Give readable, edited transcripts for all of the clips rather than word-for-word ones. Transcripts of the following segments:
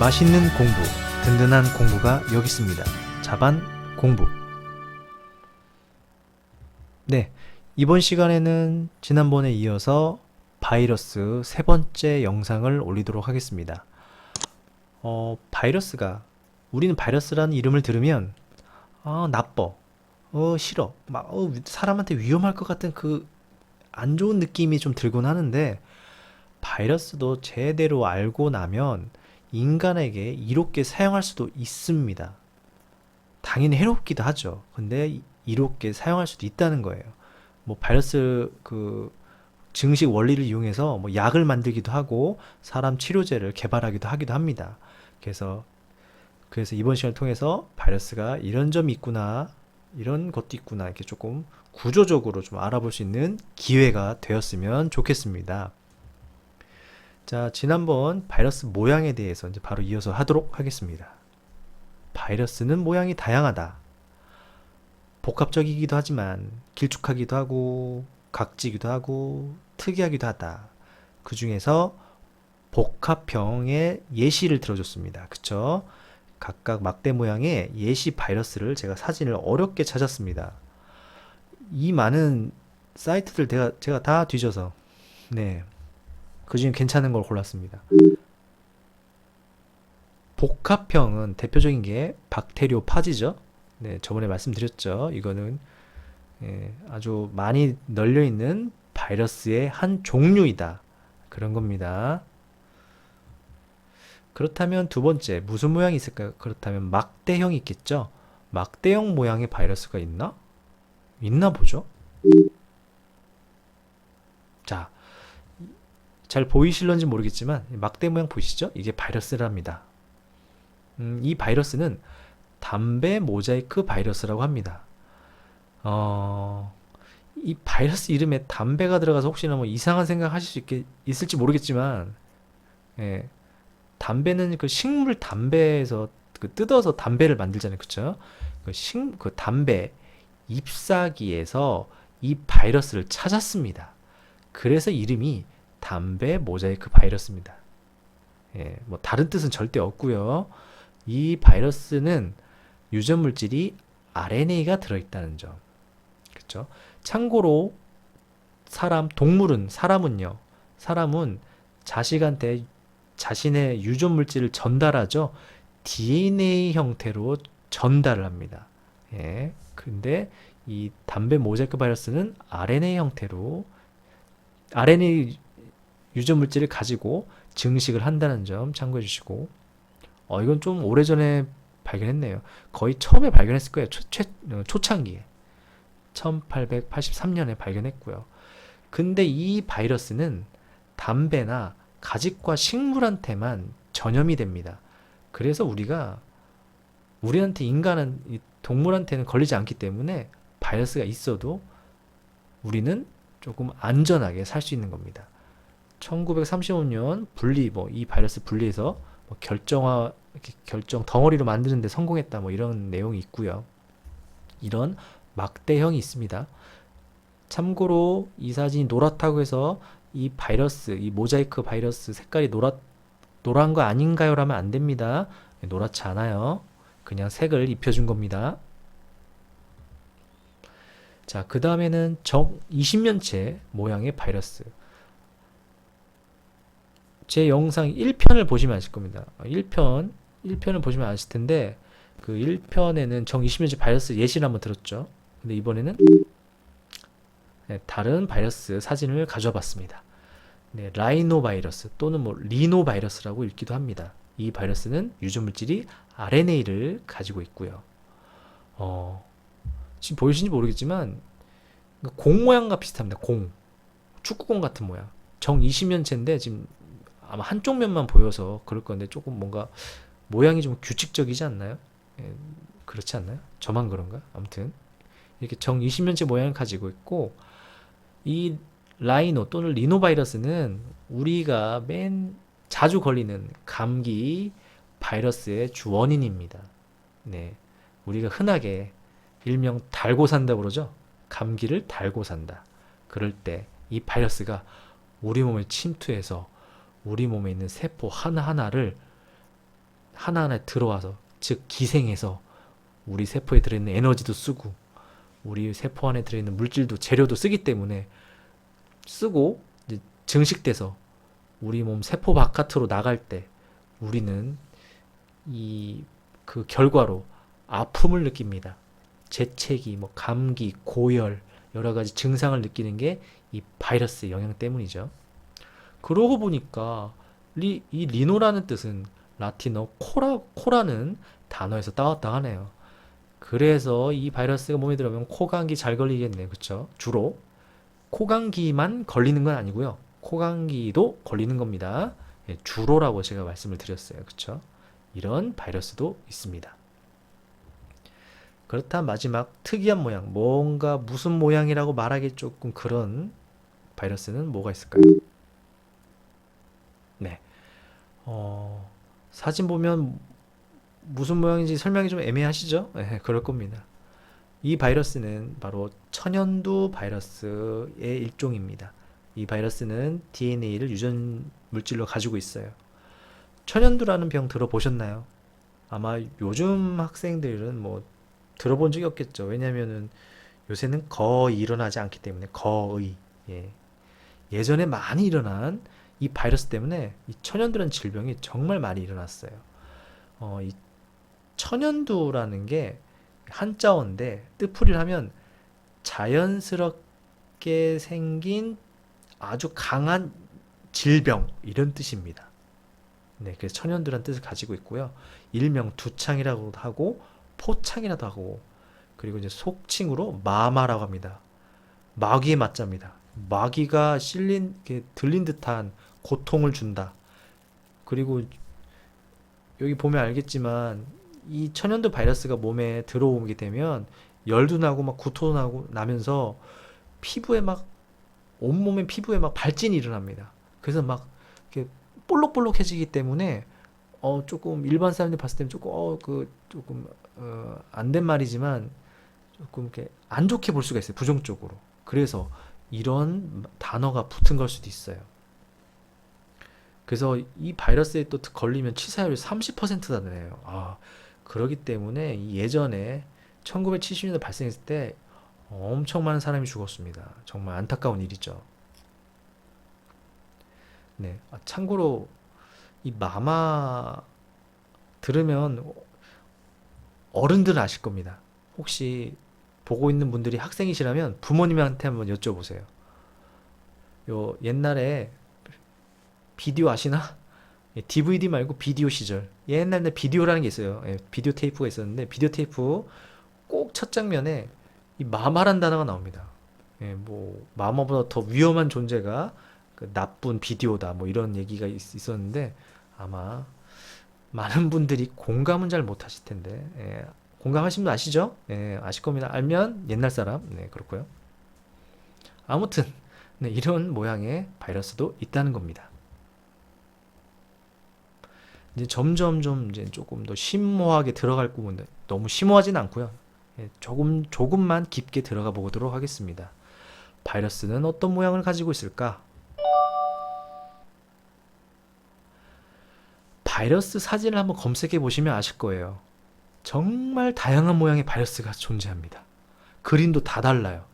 맛있는 공부, 든든한 공부가 여기 있습니다. 자반 공부. 네, 이번 시간에는 지난번에 이어서 바이러스 세 번째 영상을 올리도록 하겠습니다. 바이러스가, 우리는 바이러스라는 이름을 들으면 나빠, 싫어, 막 사람한테 위험할 것 같은 그 안 좋은 느낌이 좀 들곤 하는데, 바이러스도 제대로 알고 나면 인간에게 이롭게 사용할 수도 있습니다. 당연히 해롭기도 하죠. 근데 이롭게 사용할 수도 있다는 거예요. 뭐 바이러스 그 증식 원리를 이용해서 뭐 약을 만들기도 하고 사람 치료제를 개발하기도 하기도 합니다. 그래서 이번 시간을 통해서 바이러스가 이런 점이 있구나, 이런 것도 있구나, 이렇게 조금 구조적으로 좀 알아볼 수 있는 기회가 되었으면 좋겠습니다. 자, 지난번 바이러스 모양에 대해서 이제 바로 이어서 하도록 하겠습니다. 바이러스는 모양이 다양하다. 복합적이기도 하지만 길쭉하기도 하고 각지기도 하고 특이하기도 하다. 그 중에서 복합형의 예시를 들어줬습니다. 그쵸? 각각 막대 모양의 예시 바이러스를 제가 사진을 어렵게 찾았습니다. 이 많은 사이트들 제가 다 뒤져서, 네, 그 중에 괜찮은 걸 골랐습니다. 복합형은 대표적인 게 박테리오파지죠. 네, 저번에 말씀드렸죠. 이거는 아주 많이 널려 있는 바이러스의 한 종류이다, 그런 겁니다. 그렇다면 두 번째, 무슨 모양이 있을까요? 그렇다면 막대형이 있겠죠. 막대형 모양의 바이러스가 있나? 있나 보죠. 자, 잘 보이실런지 모르겠지만 막대 모양 보이시죠? 이게 바이러스랍니다. 이 바이러스는 담배 모자이크 바이러스라고 합니다. 이 바이러스 이름에 담배가 들어가서 혹시나 뭐 이상한 생각 하실 수 있을지 모르겠지만, 예, 담배는 그 식물 담배에서 그 뜯어서 담배를 만들잖아요. 그쵸? 그 담배 잎사귀에서 이 바이러스를 찾았습니다. 그래서 이름이 담배 모자이크 바이러스입니다. 예, 뭐 다른 뜻은 절대 없고요. 이 바이러스는 유전 물질이 RNA가 들어있다는 점. 그렇죠? 참고로 사람은요. 사람은 자식한테 자신의 유전 물질을 전달하죠. DNA 형태로 전달을 합니다. 예. 근데 이 담배 모자이크 바이러스는 RNA 형태로 RNA 유전 물질을 가지고 증식을 한다는 점 참고해 주시고, 이건 좀 오래전에 발견했네요. 거의 처음에 발견했을 거예요. 초창기에 1883년에 발견했고요. 근데 이 바이러스는 담배나 가집과 식물한테만 전염이 됩니다. 그래서 우리한테 동물한테는 걸리지 않기 때문에 바이러스가 있어도 우리는 조금 안전하게 살 수 있는 겁니다. 1935년 이 바이러스 분리해서 결정 덩어리로 만드는데 성공했다, 뭐 이런 내용이 있고요. 이런 막대형이 있습니다. 참고로 이 사진이 노랗다고 해서 이 모자이크 바이러스 색깔이 노란 거 아닌가요? 라면 안 됩니다. 노랗지 않아요. 그냥 색을 입혀준 겁니다. 자, 그 다음에는 정 20년째 모양의 바이러스. 제 영상 1편을 보시면 아실 겁니다. 1편을 보시면 아실 텐데, 그 1편에는 정 20년째 바이러스 예시를 한번 들었죠. 근데 이번에는 다른 바이러스 사진을 가져와 봤습니다. 네, 라이노 바이러스 또는 뭐 리노 바이러스라고 읽기도 합니다. 이 바이러스는 유전 물질이 RNA를 가지고 있고요. 지금 보이시는지 모르겠지만 공 모양과 비슷합니다. 축구공 같은 모양. 정 20년째인데 지금 아마 한쪽 면만 보여서 그럴 건데 조금 뭔가 모양이 좀 규칙적이지 않나요? 그렇지 않나요? 저만 그런가? 아무튼 이렇게 정 20년째 모양을 가지고 있고, 이 라이노 또는 리노 바이러스는 우리가 자주 걸리는 감기 바이러스의 주 원인입니다. 네, 우리가 흔하게 일명 달고 산다 그러죠. 감기를 달고 산다. 그럴 때 이 바이러스가 우리 몸에 침투해서 우리 몸에 있는 세포 하나하나를 하나하나 들어와서, 즉 기생해서 우리 세포에 들어있는 에너지도 쓰고 우리 세포 안에 들어있는 물질도 재료도 쓰기 때문에 쓰고 이제 증식돼서 우리 몸 세포 바깥으로 나갈 때 우리는 이 그 결과로 아픔을 느낍니다. 재채기, 뭐 감기, 고열, 여러 가지 증상을 느끼는 게 이 바이러스의 영향 때문이죠. 그러고 보니까 이 리노라는 뜻은 라틴어 코라는 단어에서 따왔다 하네요. 그래서 이 바이러스가 몸에 들어오면 코감기 잘 걸리겠네요. 그쵸? 주로 코감기만 걸리는 건 아니고요. 코감기도 걸리는 겁니다. 예, 주로라고 제가 말씀을 드렸어요. 그쵸? 이런 바이러스도 있습니다. 그렇다면 마지막 특이한 모양, 뭔가 무슨 모양이라고 말하기 조금 그런 바이러스는 뭐가 있을까요? 네. 사진 보면 무슨 모양인지 설명이 좀 애매하시죠? 네, 그럴 겁니다. 이 바이러스는 바로 천연두 바이러스의 일종입니다. 이 바이러스는 DNA를 유전 물질로 가지고 있어요. 천연두라는 병 들어보셨나요? 아마 요즘 학생들은 뭐 들어본 적이 없겠죠. 왜냐면은 요새는 거의 일어나지 않기 때문에 거의. 예. 예전에 많이 일어난 이 바이러스 때문에 이 천연두라는 질병이 정말 많이 일어났어요. 이 천연두라는 게 한자어인데 뜻풀이를 하면 자연스럽게 생긴 아주 강한 질병 이런 뜻입니다. 네, 그래서 천연두라는 뜻을 가지고 있고요. 일명 두창이라고도 하고 포창이라도 하고 그리고 이제 속칭으로 마마라고 합니다. 마귀의 맞자입니다. 마귀가 들린 듯한 고통을 준다. 그리고 여기 보면 알겠지만 이 천연두 바이러스가 몸에 들어오게 되면 열도 나고 막 구토도 나고 나면서 피부에 막 온몸의 피부에 막 발진이 일어납니다. 그래서 막 이렇게 볼록볼록해지기 때문에 조금 일반 사람들이 봤을 때는 조금 안 된 말이지만 조금 이렇게 안 좋게 볼 수가 있어요. 부정적으로. 그래서 이런 단어가 붙은 걸 수도 있어요. 그래서 이 바이러스에 또 걸리면 치사율이 30%나 돼요. 그러기 때문에 예전에 1970년대 발생했을 때 엄청 많은 사람이 죽었습니다. 정말 안타까운 일이죠. 네. 참고로 이 마마 들으면 어른들은 아실 겁니다. 혹시 보고 있는 분들이 학생이시라면 부모님한테 한번 여쭤보세요. 요 옛날에 비디오 아시나? DVD 말고 비디오 시절. 옛날에 비디오라는 게 있어요. 비디오 테이프가 있었는데 비디오 테이프 꼭 첫 장면에 이 마마란 단어가 나옵니다. 뭐 마마보다 더 위험한 존재가 그 나쁜 비디오다. 뭐 이런 얘기가 있었는데 아마 많은 분들이 공감은 잘 못하실 텐데 공감하시는 분 아시죠? 아실 겁니다. 알면 옛날 사람. 네, 그렇고요. 아무튼 네, 이런 모양의 바이러스도 있다는 겁니다. 이제 점점 좀 이제 조금 더 심오하게 들어갈 부분들 너무 심오하진 않고요. 조금만 깊게 들어가 보도록 하겠습니다. 바이러스는 어떤 모양을 가지고 있을까? 바이러스 사진을 한번 검색해 보시면 아실 거예요. 정말 다양한 모양의 바이러스가 존재합니다. 그림도 다 달라요.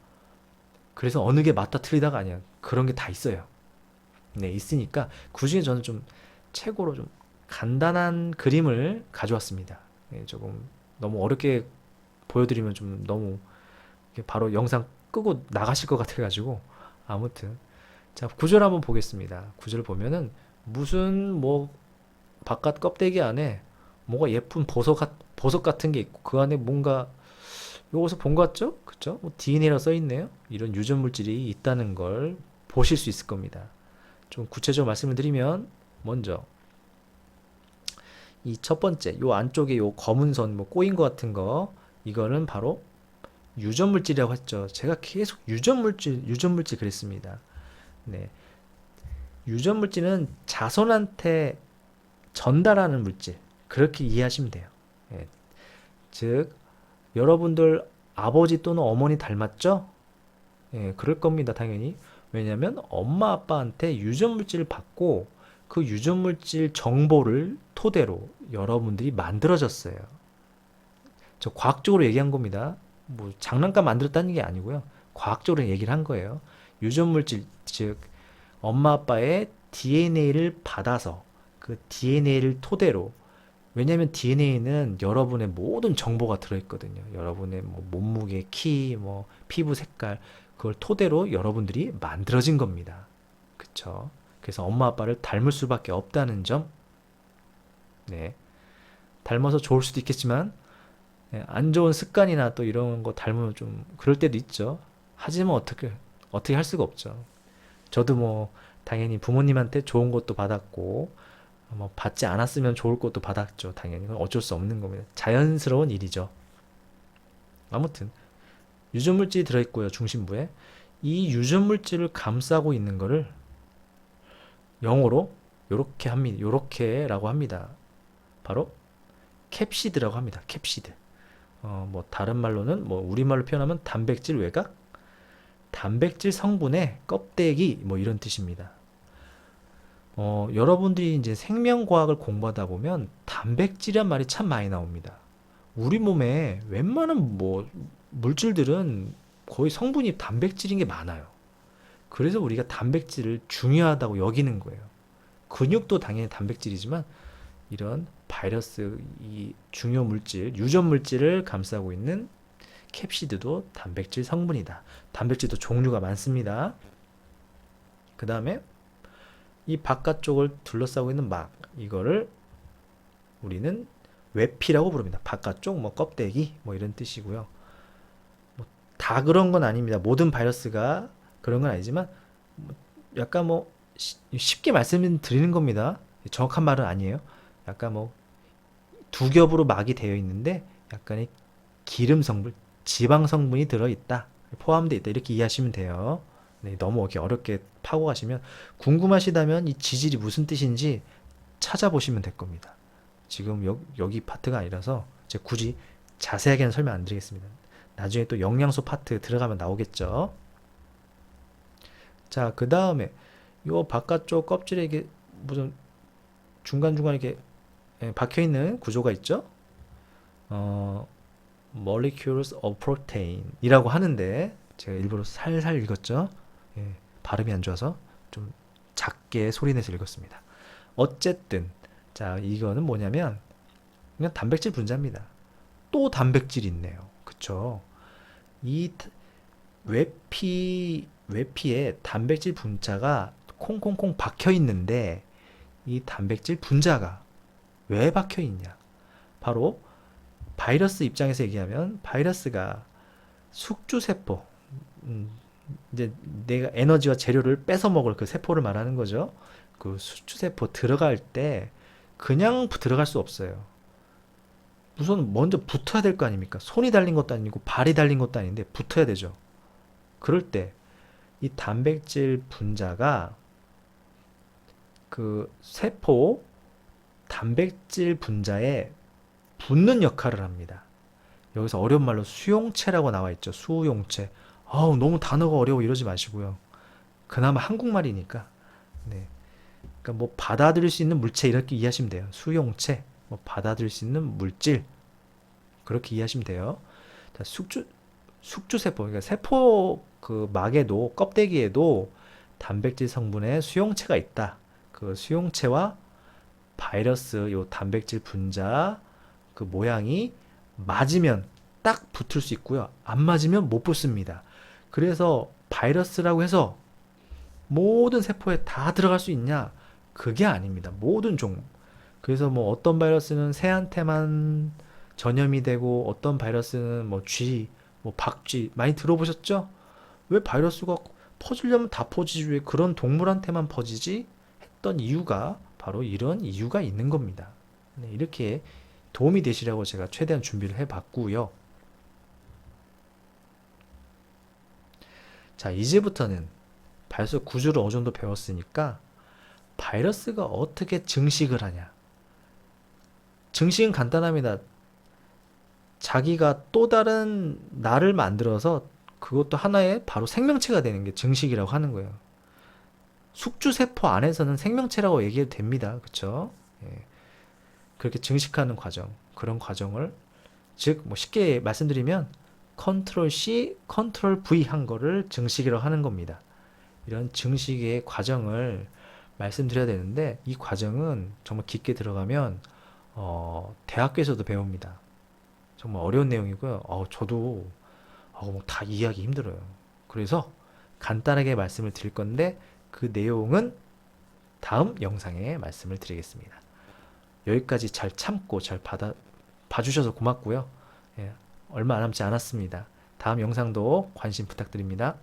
그래서 어느 게 맞다 틀리다가 아니야. 그런 게 다 있어요. 네, 있으니까 그중에 저는 좀 최고로 좀 간단한 그림을 가져왔습니다. 조금 너무 어렵게 보여드리면 좀 너무 바로 영상 끄고 나가실 것 같아가지고 아무튼 자 구절 한번 보겠습니다. 구절 보면은 무슨 뭐 바깥 껍데기 안에 뭐가 예쁜 보석 같은 게 있고 그 안에 뭔가 요거서 본 것 같죠? 그쵸? 뭐 DNA라고 써 있네요. 이런 유전 물질이 있다는 걸 보실 수 있을 겁니다. 좀 구체적으로 말씀을 드리면 먼저 이 첫 번째 요 안쪽에 요 검은 선 뭐 꼬인 것 같은 거 이거는 바로 유전 물질이라고 했죠. 제가 계속 유전 물질 그랬습니다. 네. 유전 물질은 자손한테 전달하는 물질. 그렇게 이해하시면 돼요. 예. 즉 여러분들 아버지 또는 어머니 닮았죠? 그럴 겁니다, 당연히. 왜냐면 엄마 아빠한테 유전 물질을 받고 그 유전물질 정보를 토대로 여러분들이 만들어졌어요. 저 과학적으로 얘기한 겁니다. 뭐 장난감 만들었다는 게 아니고요. 과학적으로 얘기를 한 거예요. 유전물질, 즉 엄마 아빠의 DNA를 받아서 그 DNA를 토대로, 왜냐하면 DNA는 여러분의 모든 정보가 들어있거든요. 여러분의 뭐 몸무게, 키, 뭐 피부 색깔, 그걸 토대로 여러분들이 만들어진 겁니다. 그쵸? 그래서 엄마 아빠를 닮을 수밖에 없다는 점. 네. 닮아서 좋을 수도 있겠지만, 안 좋은 습관이나 또 이런 거 닮으면 좀 그럴 때도 있죠. 하지만 어떻게 할 수가 없죠. 저도 뭐 당연히 부모님한테 좋은 것도 받았고, 뭐 받지 않았으면 좋을 것도 받았죠. 당연히 그건 어쩔 수 없는 겁니다. 자연스러운 일이죠. 아무튼 유전물질이 들어있고요, 중심부에. 이 유전물질을 감싸고 있는 거를 영어로 요렇게 합니다. 요렇게라고 합니다. 바로 캡시드라고 합니다. 캡시드. 뭐 다른 말로는 뭐 우리말로 표현하면 단백질 외곽, 단백질 성분의 껍데기, 뭐 이런 뜻입니다. 여러분들이 이제 생명과학을 공부하다 보면 단백질이란 말이 참 많이 나옵니다. 우리 몸에 웬만한 뭐 물질들은 거의 성분이 단백질인 게 많아요. 그래서 우리가 단백질을 중요하다고 여기는 거예요. 근육도 당연히 단백질이지만 이런 바이러스, 이 중요 물질, 유전 물질을 감싸고 있는 캡시드도 단백질 성분이다. 단백질도 종류가 많습니다. 그 다음에 이 바깥쪽을 둘러싸고 있는 막, 이거를 우리는 외피라고 부릅니다. 바깥쪽, 뭐 껍데기, 뭐 이런 뜻이고요. 뭐 다 그런 건 아닙니다. 모든 바이러스가 그런 건 아니지만, 약간 뭐 쉽게 말씀드리는 겁니다. 정확한 말은 아니에요. 약간 뭐 두 겹으로 막이 되어 있는데 약간의 기름 성분, 지방 성분이 들어있다, 포함되어 있다, 이렇게 이해하시면 돼요. 네, 너무 이렇게 어렵게 파고 가시면, 궁금하시다면 이 지질이 무슨 뜻인지 찾아보시면 될 겁니다. 지금 여기 파트가 아니라서 제가 굳이 자세하게는 설명 안 드리겠습니다. 나중에 또 영양소 파트 들어가면 나오겠죠. 자, 그 다음에 요 바깥쪽 껍질에 이게 무슨 중간중간 이렇게 박혀 있는 구조가 있죠. molecules of protein 이라고 하는데, 제가 일부러 살살 읽었죠. 발음이 안 좋아서 좀 작게 소리내서 읽었습니다. 어쨌든 자, 이거는 뭐냐면 그냥 단백질 분자입니다. 또 단백질이 있네요. 그쵸? 이 외피에 단백질 분자가 콩콩콩 박혀 있는데, 이 단백질 분자가 왜 박혀 있냐? 바로 바이러스 입장에서 얘기하면, 바이러스가 숙주세포, 이제 내가 에너지와 재료를 뺏어 먹을 그 세포를 말하는 거죠. 그 숙주세포 들어갈 때 그냥 들어갈 수 없어요. 우선 먼저 붙어야 될 거 아닙니까? 손이 달린 것도 아니고 발이 달린 것도 아닌데 붙어야 되죠. 그럴 때 이 단백질 분자가 그 세포 단백질 분자에 붙는 역할을 합니다. 여기서 어려운 말로 수용체라고 나와 있죠. 수용체. 아우, 너무 단어가 어려워 이러지 마시고요. 그나마 한국말이니까. 네. 그러니까 뭐 받아들일 수 있는 물체 이렇게 이해하시면 돼요. 수용체, 뭐 받아들일 수 있는 물질, 그렇게 이해하시면 돼요. 자, 숙주세포, 그러니까 세포 그 막에도, 껍데기에도 단백질 성분의 수용체가 있다. 그 수용체와 바이러스 요 단백질 분자 그 모양이 맞으면 딱 붙을 수 있고요. 안 맞으면 못 붙습니다. 그래서 바이러스라고 해서 모든 세포에 다 들어갈 수 있냐? 그게 아닙니다. 모든 종류. 그래서 뭐 어떤 바이러스는 새한테만 전염이 되고, 어떤 바이러스는 뭐 쥐, 뭐 박쥐 많이 들어보셨죠? 왜 바이러스가 퍼지려면 다 퍼지지 왜 그런 동물한테만 퍼지지? 했던 이유가 바로 이런 이유가 있는 겁니다. 네, 이렇게 도움이 되시라고 제가 최대한 준비를 해봤고요. 자, 이제부터는 바이러스 구조를 어느 정도 배웠으니까 바이러스가 어떻게 증식을 하냐. 증식은 간단합니다. 자기가 또 다른 나를 만들어서 그것도 하나의 바로 생명체가 되는 게 증식이라고 하는 거예요. 숙주세포 안에서는 생명체라고 얘기해도 됩니다. 그쵸? 예, 그렇게 증식하는 과정, 그런 과정을, 즉, 뭐 쉽게 말씀드리면, 컨트롤 C, 컨트롤 V 한 거를 증식이라고 하는 겁니다. 이런 증식의 과정을 말씀드려야 되는데, 이 과정은 정말 깊게 들어가면, 대학교에서도 배웁니다. 정말 어려운 내용이고요. 저도 뭐다 이해하기 힘들어요. 그래서 간단하게 말씀을 드릴 건데 그 내용은 다음 영상에 말씀을 드리겠습니다. 여기까지 잘 참고 잘 봐주셔서 고맙고요. 예, 얼마 남지 않았습니다. 다음 영상도 관심 부탁드립니다.